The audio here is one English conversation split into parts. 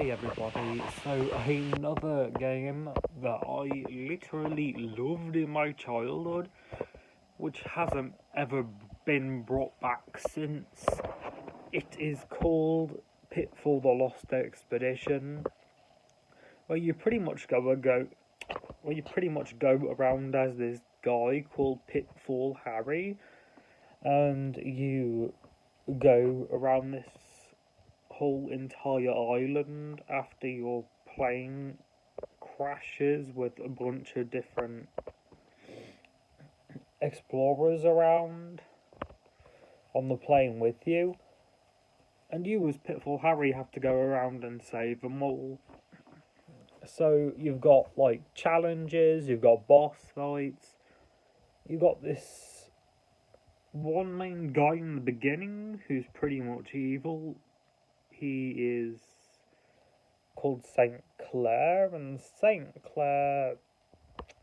Hey everybody, so another game that I literally loved in my childhood, which hasn't ever been brought back since. It is called Pitfall: The Lost Expedition, where you pretty much go around as this guy called Pitfall Harry, and you go around this whole entire island after your plane crashes with a bunch of different explorers around on the plane with you, and you as Pitfall Harry have to go around and save them all. So you've got like challenges, you've got boss fights, you've got this one main guy in the beginning who's pretty much evil. He is called St. Clair, and St. Clair,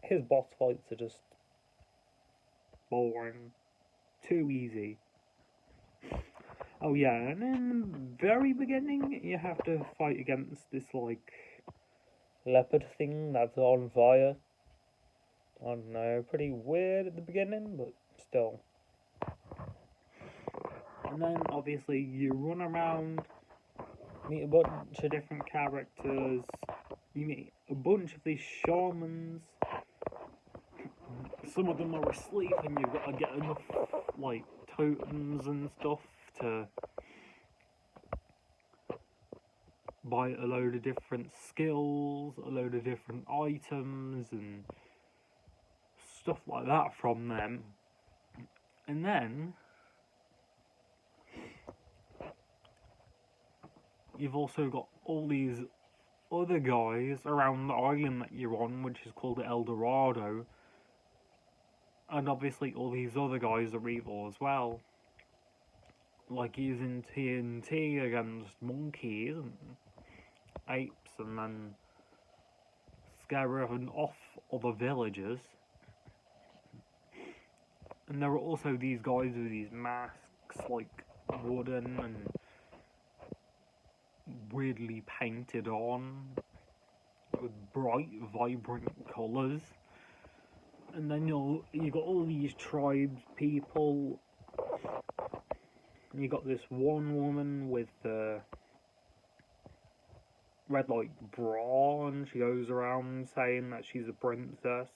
his boss fights are just boring. Too easy. Oh yeah, and in the very beginning, you have to fight against this, like, leopard thing that's on fire. I don't know, pretty weird at the beginning, but still. And then, obviously, you run around, meet a bunch of different characters, you meet a bunch of these shamans. Some of them are asleep and you've got to get enough, like, totems and stuff to buy a load of different skills, a load of different items and stuff like that from them. And then you've also got all these other guys around the island that you're on, which is called El Dorado. And obviously all these other guys are evil as well. Like using TNT against monkeys and apes and then scaring off other villagers. And there are also these guys with these masks, like wooden and weirdly painted on with bright, vibrant colours. And then you got all these tribes people. And you got this one woman with the red like bra, and she goes around saying that she's a princess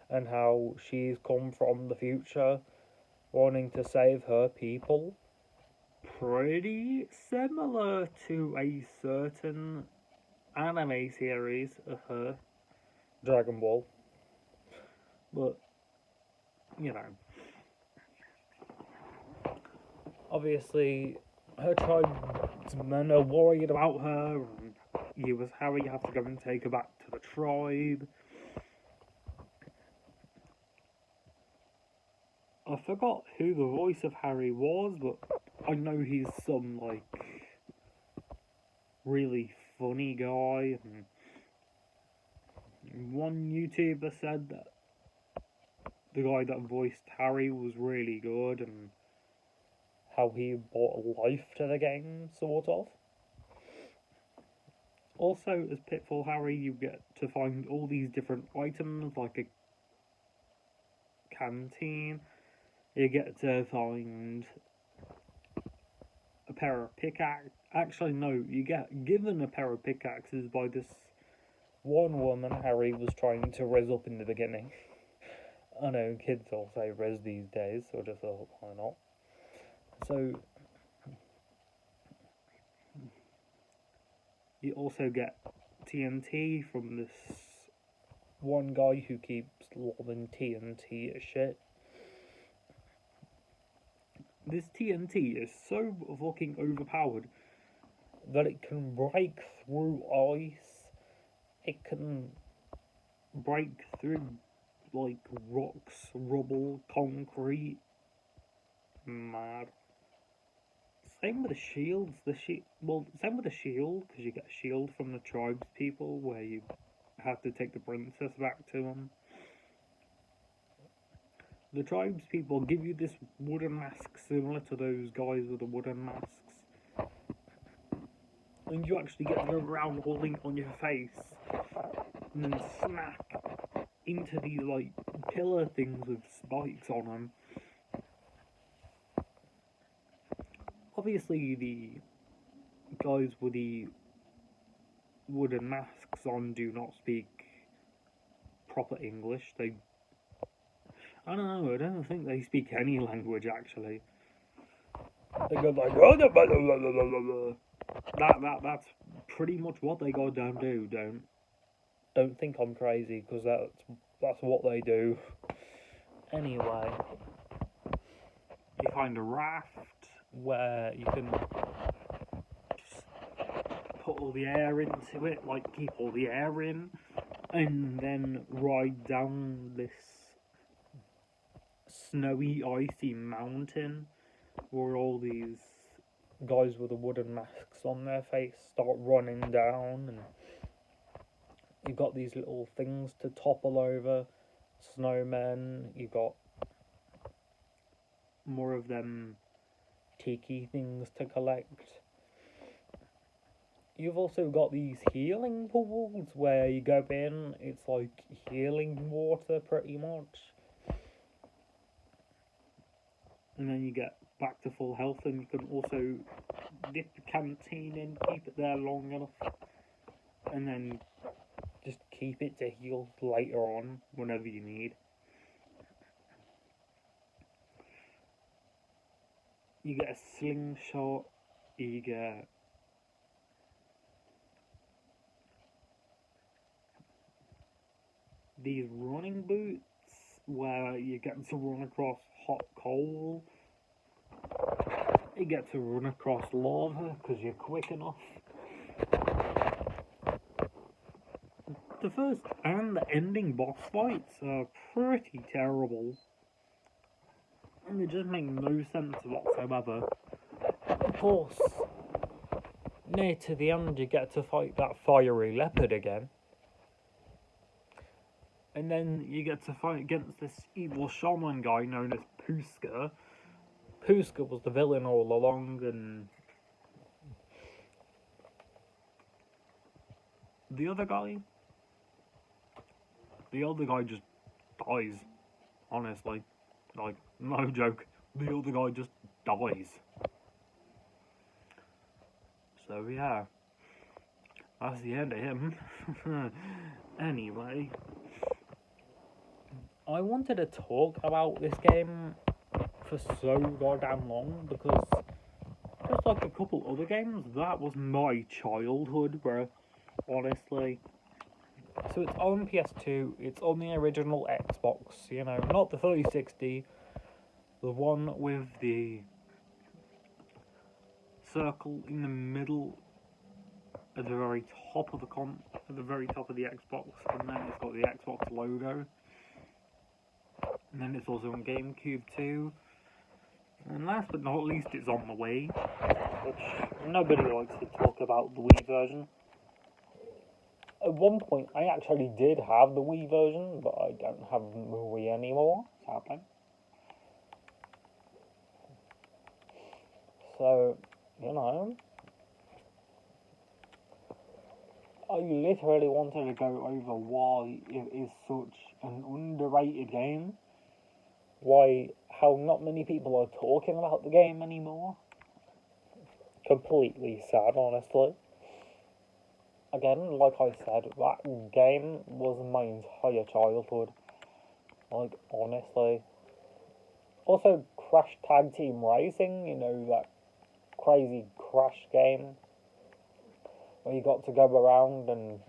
and how she's come from the future wanting to save her people. Pretty similar to a certain anime series of her, Dragon Ball. But, you know, obviously her tribesmen are worried about her, and you as Harry have to go and take her back to the tribe. I forgot who the voice of Harry was, but I know he's some, like, really funny guy. And one YouTuber said that the guy that voiced Harry was really good, and how he brought life to the game, sort of. Also, as Pitfall Harry, you get to find all these different items, like a canteen. You get to find a pair of pickaxes. Actually, no, you get given a pair of pickaxes by this one woman Harry was trying to res up in the beginning. I know kids all say res these days, so I just thought, why not? So, you also get TNT from this one guy who keeps lobbing TNT at shit. This TNT is so fucking overpowered that it can break through ice. It can break through, like, rocks, rubble, concrete. Mad. Same with the shields. Same with the shield, because you get a shield from the tribes people where you have to take the princess back to them. The tribes people give you this wooden mask similar to those guys with the wooden masks. and you actually get to go around holding it on your face, and then smack into these like pillar things with spikes on them. Obviously, the guys with the wooden masks on do not speak proper English. I don't know, I don't think they speak any language actually. They go like that's pretty much what they goddamn do. Don't think I'm crazy, because that's what they do. Anyway, you find a raft where you can just put all the air into it, like keep all the air in, and then ride down this snowy, icy mountain where all these guys with the wooden masks on their face start running down, and you've got these little things to topple over, snowmen, you've got more of them tiki things to collect. You've also got these healing pools where you go in, it's like healing water pretty much. And then you get back to full health, and you can also dip the canteen in, keep it there long enough, and then just keep it to heal later on whenever you need. You get a slingshot, you get these running boots where you get to run across hot coal. You get to run across lava because you're quick enough. The first and the ending boss fights are pretty terrible, and they just make no sense whatsoever. Of course, near to the end you get to fight that fiery leopard again. And then you get to fight against this evil shaman guy known as Puska. Puska was the villain all along, and the other guy just dies, honestly. Like, no joke, the other guy just dies. So yeah, that's the end of him. Anyway, I wanted to talk about this game for so goddamn long, because just like a couple other games, that was my childhood, bro, honestly. So it's on PS2, it's on the original Xbox, you know, not the 360, the one with the circle in the middle at the very top of the very top of the Xbox, and then it's got the Xbox logo. And then it's also on GameCube too. And last but not least, it's on the Wii, which nobody likes to talk about the Wii version. At one point, I actually did have the Wii version, but I don't have the Wii anymore, sadly. So, you know, I literally wanted to go over why it is such an underrated game. How not many people are talking about the game anymore. Completely sad, honestly. Again, like I said, that game was my entire childhood. Like, honestly. Also, Crash Tag Team Racing, you know, that crazy Crash game where you got to go around and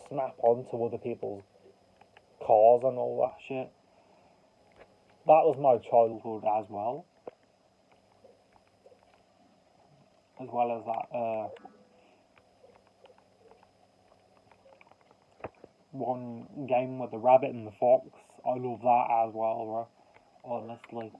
snap onto other people's cars and all that shit. That was my childhood as well. As well as that, one game with the rabbit and the fox. I love that as well, bro. Honestly.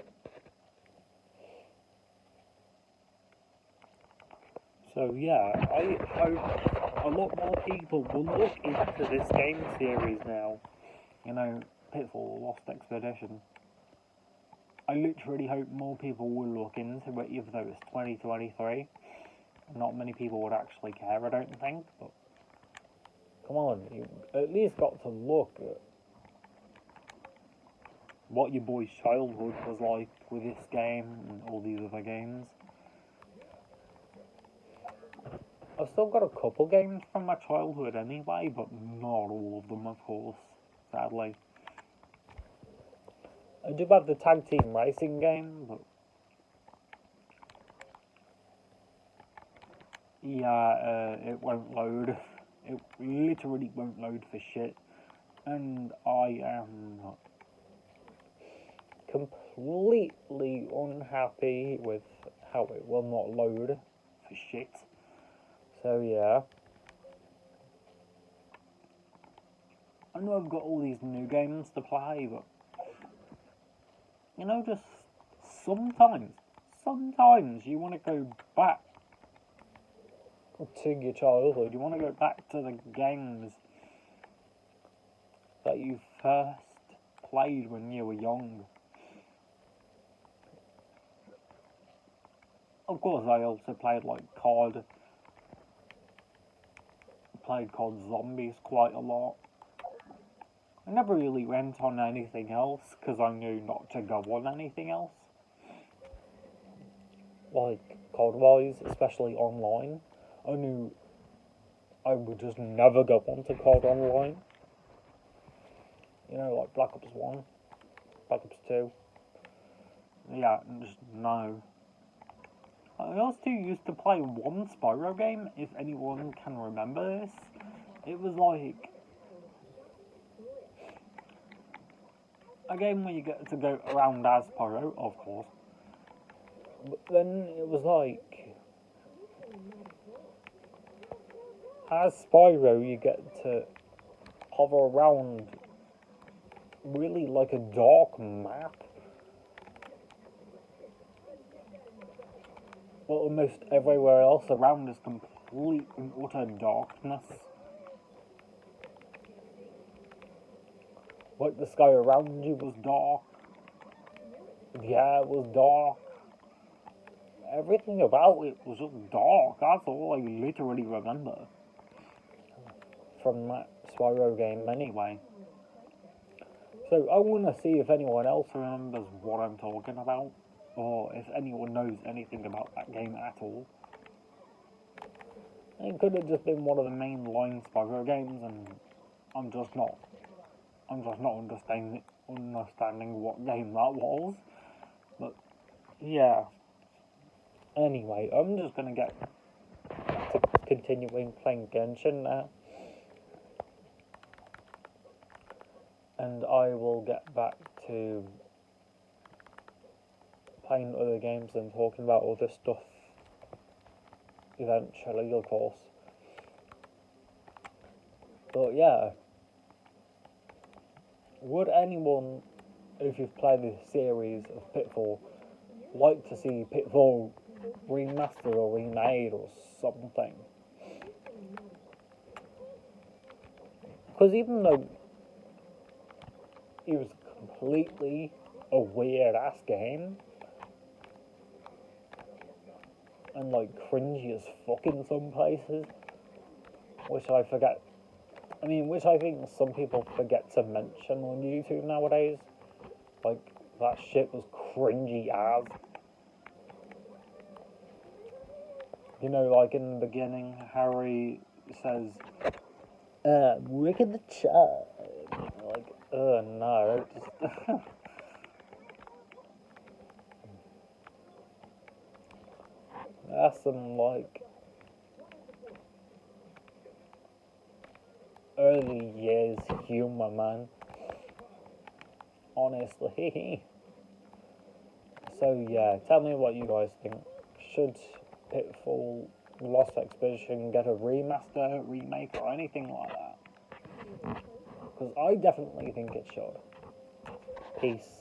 So yeah, I hope a lot more people will look into this game series now. You know, Pitfall, Lost Expedition. I literally hope more people will look into it, even though it's 2023. not many people would actually care, I don't think, but come on, you at least got to look at what your boy's childhood was like with this game and all these other games. I've still got a couple games from my childhood anyway, but not all of them, of course, sadly. I do have the tag team racing game, but yeah, it won't load. It literally won't load for shit, and I am completely unhappy with how it will not load for shit. So yeah, I know I've got all these new games to play, but you know, just sometimes you want to go back to your childhood. You want to go back to the games that you first played when you were young. Of course, I also played COD Zombies quite a lot. I never really went on anything else because I knew not to go on anything else. COD-wise, especially online. I knew I would just never go on to COD online. You know, like Black Ops 1, Black Ops 2. Yeah, just no. I also used to play one Spyro game, if anyone can remember this. It was a game where you get to go around as Spyro, of course. But then it was as Spyro, you get to hover around really like a dark map. Well, almost everywhere else around is complete and utter darkness. Like the sky around you was dark. The air was dark. Everything about it was just dark. That's all I literally remember from that Spyro game anyway. So I want to see if anyone else remembers what I'm talking about, or if anyone knows anything about that game at all. It could have just been one of the mainline Spyro games, and I'm just not understanding what game that was. But yeah. Anyway, I'm just gonna get to continuing playing Genshin now. And I will get back to playing other games and talking about other stuff eventually, of course. But yeah, would anyone, if you've played this series of Pitfall, like to see Pitfall remastered or remade or something? Because even though it was completely a weird ass game and cringy as fuck in some places, which I think some people forget to mention on YouTube nowadays. That shit was cringy as. You know, in the beginning, Harry says, look at the chat. No. That's some, early years humor, man. Honestly. So, yeah, tell me what you guys think. Should Pitfall Lost Expedition get a remaster, remake, or anything like that? Because I definitely think it should. Peace.